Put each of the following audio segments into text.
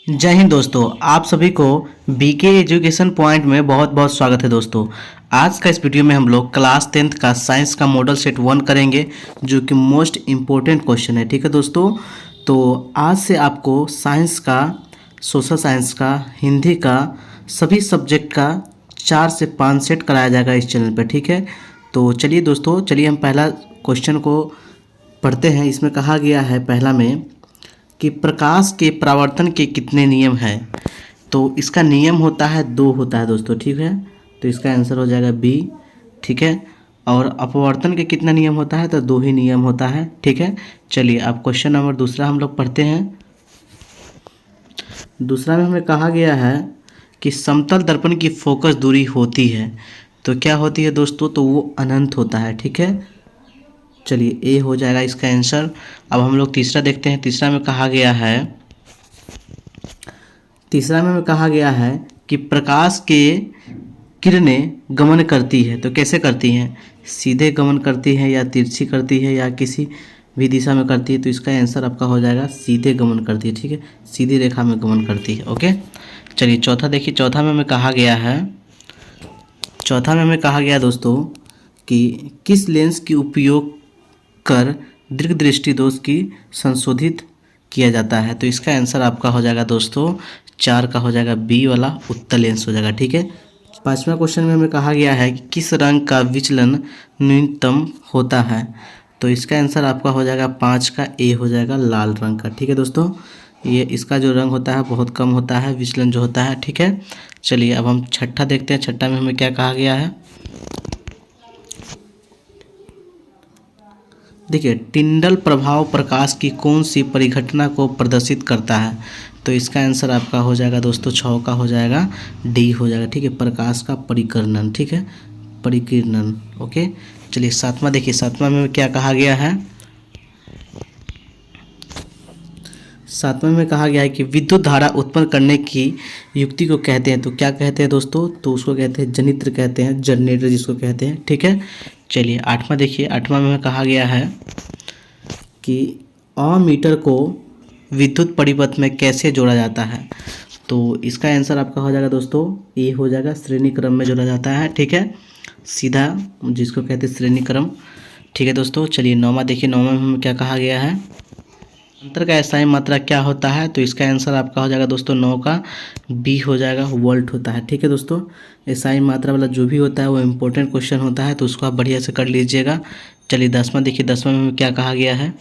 जय हिंद दोस्तों। आप सभी को बीके एजुकेशन पॉइंट में बहुत बहुत स्वागत है दोस्तों। आज का इस वीडियो में हम लोग क्लास 10th का साइंस का मॉडल सेट 1 करेंगे, जो कि मोस्ट इम्पोर्टेंट क्वेश्चन है। ठीक है दोस्तों, तो आज से आपको साइंस का, सोशल साइंस का, हिंदी का, सभी सब्जेक्ट का 4 से 5 सेट कराया जाएगा इस चैनल पर। ठीक है, तो चलिए दोस्तों, चलिए हम पहला क्वेश्चन को पढ़ते हैं। इसमें कहा गया है पहला में कि प्रकाश के परावर्तन के कितने नियम हैं। तो इसका नियम होता है 2 होता है दोस्तों। ठीक है, तो इसका आंसर हो जाएगा बी। ठीक है, और अपवर्तन के कितना नियम होता है, तो 2 ही नियम होता है। ठीक है, चलिए अब क्वेश्चन नंबर दूसरा हम लोग पढ़ते हैं। दूसरा में हमें कहा गया है कि समतल दर्पण की फोकस दूरी होती है, तो क्या होती है दोस्तों, तो वो अनंत होता है। ठीक है, चलिए ए हो जाएगा इसका आंसर। अब हम लोग तीसरा देखते हैं। तीसरा में कहा गया है कि प्रकाश के किरणें गमन करती है, तो कैसे करती हैं, सीधे गमन करती है या तिरछी करती है या किसी भी दिशा में करती है। तो इसका आंसर आपका हो जाएगा सीधे गमन करती है। ठीक है, सीधी रेखा में गमन करती है। ओके, चलिए चौथा देखिए। चौथा में हमें कहा गया दोस्तों कि किस लेंस की उपयोग कर दीर्घ दृष्टि दोष की संशोधित किया जाता है। तो इसका आंसर आपका हो जाएगा दोस्तों 4 का हो जाएगा बी वाला उत्तल लेंस हो जाएगा। ठीक है, पांचवा क्वेश्चन में हमें कहा गया है कि किस रंग का विचलन न्यूनतम होता है। तो इसका आंसर आपका हो जाएगा 5 का ए हो जाएगा लाल रंग का। ठीक है दोस्तों, ये इसका जो रंग होता है बहुत कम होता है, विचलन जो होता है। ठीक है, चलिए अब हम छठा देखते हैं। छठा में हमें क्या कहा गया है, देखिए टिंडल प्रभाव प्रकाश की कौन सी परिघटना को प्रदर्शित करता है। तो इसका आंसर आपका हो जाएगा दोस्तों 6 का हो जाएगा डी हो जाएगा। ठीक है, प्रकाश का परिकर्णन। ठीक है, परिकीर्णन। ओके, चलिए सातवां देखिए। सातवां में क्या कहा गया है, सातवें में कहा गया है कि विद्युत धारा उत्पन्न करने की युक्ति को कहते हैं। तो क्या कहते हैं दोस्तों, तो उसको कहते हैं जनित्र कहते हैं, जनरेटर जिसको कहते हैं। ठीक है, चलिए आठवां देखिए। आठवां में कहा गया है कि अमीटर को विद्युत परिपथ में कैसे जोड़ा जाता है। तो इसका आंसर आपका हो जाएगा दोस्तों ए हो जाएगा, श्रेणी क्रम में जोड़ा जाता है। ठीक है, सीधा जिसको कहते हैं श्रेणी क्रम। ठीक है दोस्तों, चलिए नौवां देखिए। नौवां में हमें क्या कहा गया है, अंतर का एसआई मात्रा क्या होता है। तो इसका आंसर आपका हो जाएगा दोस्तों 9 का बी हो जाएगा, वोल्ट होता है। ठीक है दोस्तों, एसआई मात्रा वाला जो भी होता है वो इम्पोर्टेंट क्वेश्चन होता है, तो उसको आप बढ़िया से कर लीजिएगा। चलिए 10वां देखिए। 10वां में क्या कहा गया है,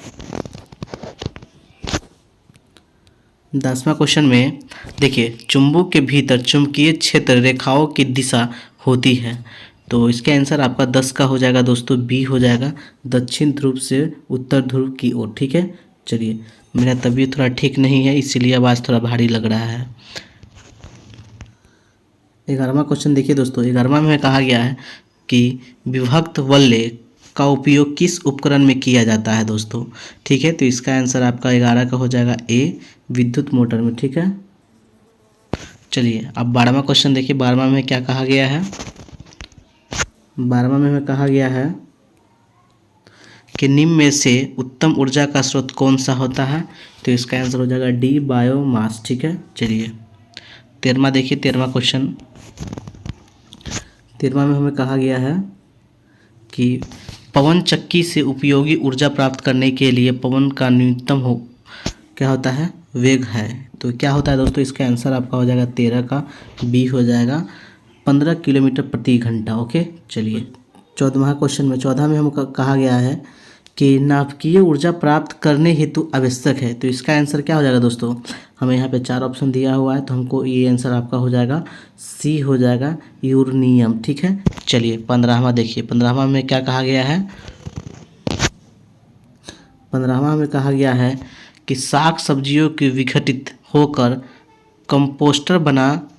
10वां क्वेश्चन में देखिए चुंबक के भीतर चुंबकीय क्षेत्र रेखाओं की दिशा होती है। तो इसका आंसर आपका 10 का हो जाएगा दोस्तों बी हो जाएगा, दक्षिण ध्रुव से उत्तर ध्रुव की ओर। ठीक है, चलिए मेरा तबीयत थोड़ा ठीक नहीं है, इसीलिए आवाज़ थोड़ा भारी लग रहा है। 11वां क्वेश्चन देखिए दोस्तों। 11वां में कहा गया है कि विभक्त वलय का उपयोग किस उपकरण में किया जाता है दोस्तों। ठीक है, तो इसका आंसर आपका 11 का हो जाएगा ए, विद्युत मोटर में। ठीक है, चलिए अब 12वां क्वेश्चन देखिए। 12वां में क्या कहा गया है, 12वां में हमें कहा गया है कि निम्न में से उत्तम ऊर्जा का स्रोत कौन सा होता है। तो इसका आंसर हो जाएगा डी, बायोमास। ठीक है, चलिए 13वां देखिए। 13वां क्वेश्चन, 13वां में हमें कहा गया है कि पवन चक्की से उपयोगी ऊर्जा प्राप्त करने के लिए पवन का न्यूनतम हो क्या होता है, वेग है। तो क्या होता है दोस्तों, इसका आंसर आपका हो जाएगा 13 का बी हो जाएगा, 15 किलोमीटर प्रति घंटा। ओके, चलिए 14वां क्वेश्चन में, 14 में हमको कहा गया है कि नाभिकीय ऊर्जा प्राप्त करने हेतु आवश्यक है। तो इसका आंसर क्या हो जाएगा दोस्तों, हमें यहाँ पे 4 ऑप्शन दिया हुआ है, तो हमको ये आंसर आपका हो जाएगा सी हो जाएगा, यूरेनियम। ठीक है, चलिए 15वां देखिए। 15वां में क्या कहा गया है, 15वां में कहा गया है कि साग सब्जियों की विघटित होकर कंपोस्टर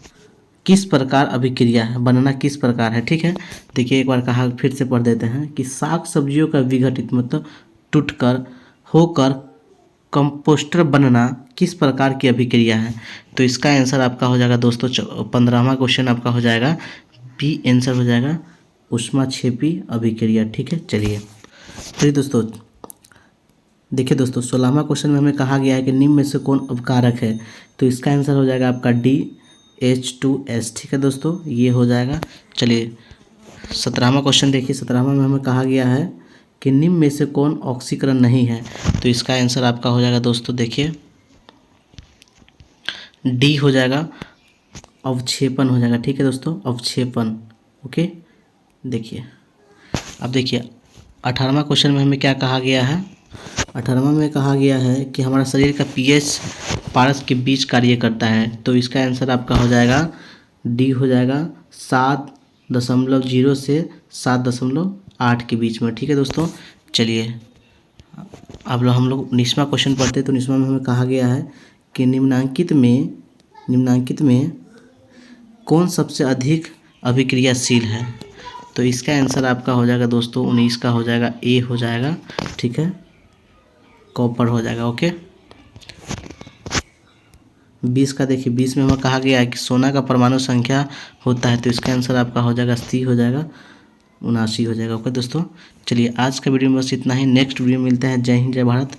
किस प्रकार अभिक्रिया है, बनाना किस प्रकार है। ठीक है, देखिए एक बार कहा, फिर से पढ़ देते हैं कि साग सब्जियों का विघटित मतलब टूटकर होकर कंपोस्टर बनना किस प्रकार की अभिक्रिया है। तो इसका आंसर आपका हो जाएगा दोस्तों 15वां क्वेश्चन आपका हो जाएगा बी, आंसर हो जाएगा ऊष्माक्षेपी अभिक्रिया। ठीक है, चलिए दोस्तों देखिए दोस्तों 16वां क्वेश्चन में हमें कहा गया है कि निम्न में से कौन अपकारक है, तो इसका आंसर हो जाएगा आपका DH2S। ठीक है दोस्तों, ये हो जाएगा। चलिए 17वां क्वेश्चन देखिए। 17वां में हमें कहा गया है कि निम्न में से कौन ऑक्सीकरण नहीं है, तो इसका आंसर आपका हो जाएगा दोस्तों, देखिए D हो जाएगा, अवक्षेपण हो जाएगा। ठीक है दोस्तों, अवक्षेपण। ओके, देखिए अब देखिए 18वां क्वेश्चन में हमें क्या कहा गया है। 18वां में कहा गया है कि हमारा शरीर का pH पारस के बीच कार्य करता है, तो इसका आंसर आपका हो जाएगा D हो जाएगा, 7.0 से 7.8 के बीच में। ठीक है दोस्तों, चलिए अब हम लोग 19वां क्वेश्चन पढ़ते हैं। तो 19वां में हमें कहा गया है कि निम्नांकित में कौन सबसे अधिक अभिक्रियाशील है, तो इसका आंसर आपका हो जाएगा दोस्तों 19 का हो जाएगा A हो जाएगा। ठीक है, कॉपर हो जाएगा। ओके, 20 का देखिए, 20 में हमें कहा गया है कि सोना का परमाणु संख्या होता है, तो इसका आंसर आपका हो जाएगा C हो जाएगा, 79 हो जाएगा। ओके दोस्तों, चलिए आज का वीडियो में बस इतना ही। नेक्स्ट वीडियो में मिलते हैं। जय हिंद, जय भारत।